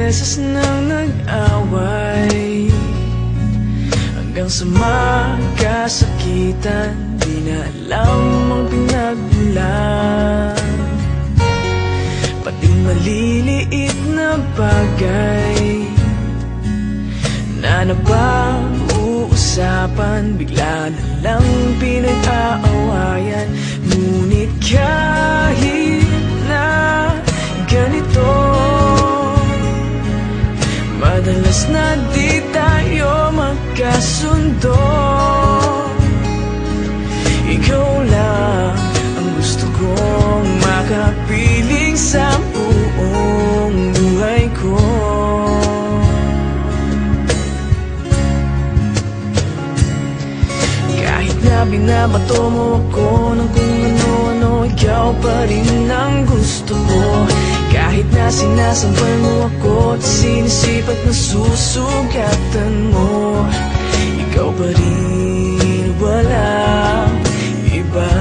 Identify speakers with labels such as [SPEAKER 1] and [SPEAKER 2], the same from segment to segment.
[SPEAKER 1] beses nang nag-away, hanggang sa magkasakitan, di na alam ang pinagmulan. Pati maliliit na bagay na napag-uusapan, bigla na lang pinag-aawayan. Ngunit kahit na ganito, madalas na di tayo magkasundo. Ikaw lang ang gusto kong makapiling sa buong buhay ko. Kahit na binabato mo ako ng kung ano-ano, ikaw pa rin ang gusto ko. Kahit na sinasampal mo ako at sinisip at nasusugatan mo, ikaw pa rin, walang iba.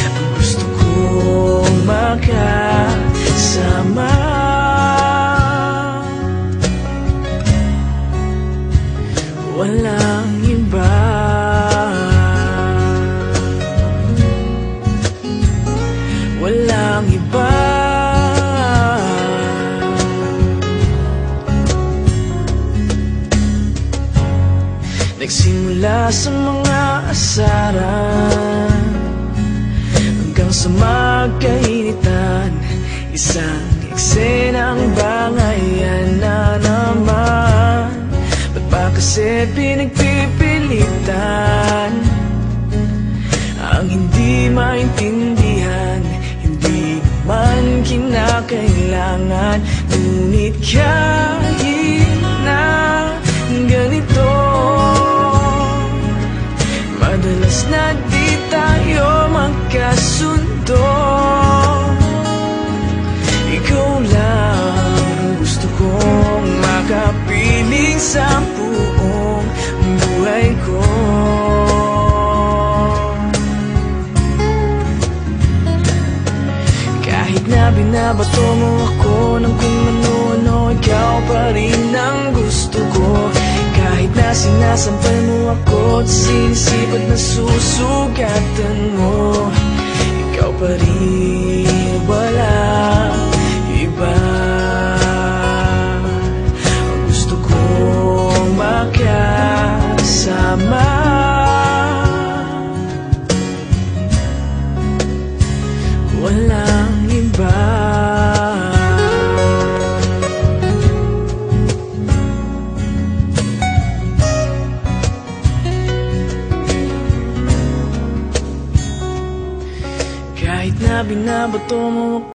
[SPEAKER 1] Ang gusto kong makasama, walang iba. Walang iba. Nagsimula sa mga asaran, hanggang sa magkainitan, isang eksenang bangayan na naman. Ba't ba kasi pinagpipilitan ang hindi maintindihan? Hindi naman kinakailangan. Ngunit kahit na ganito, madalas na di tayo magkasundo. Ikaw lang ang gusto kong makapiling sa buong buhay ko. Kahit na binabato mo ako ng kung ano-ano, ikaw pa rin ang gusto ko. Kahit na sinasampal mo ako at sinisip at nasusugatan mo, ikaw pa rin, walang iba. Ang gusto kong makasama, walang iba. Kahit na binabato mo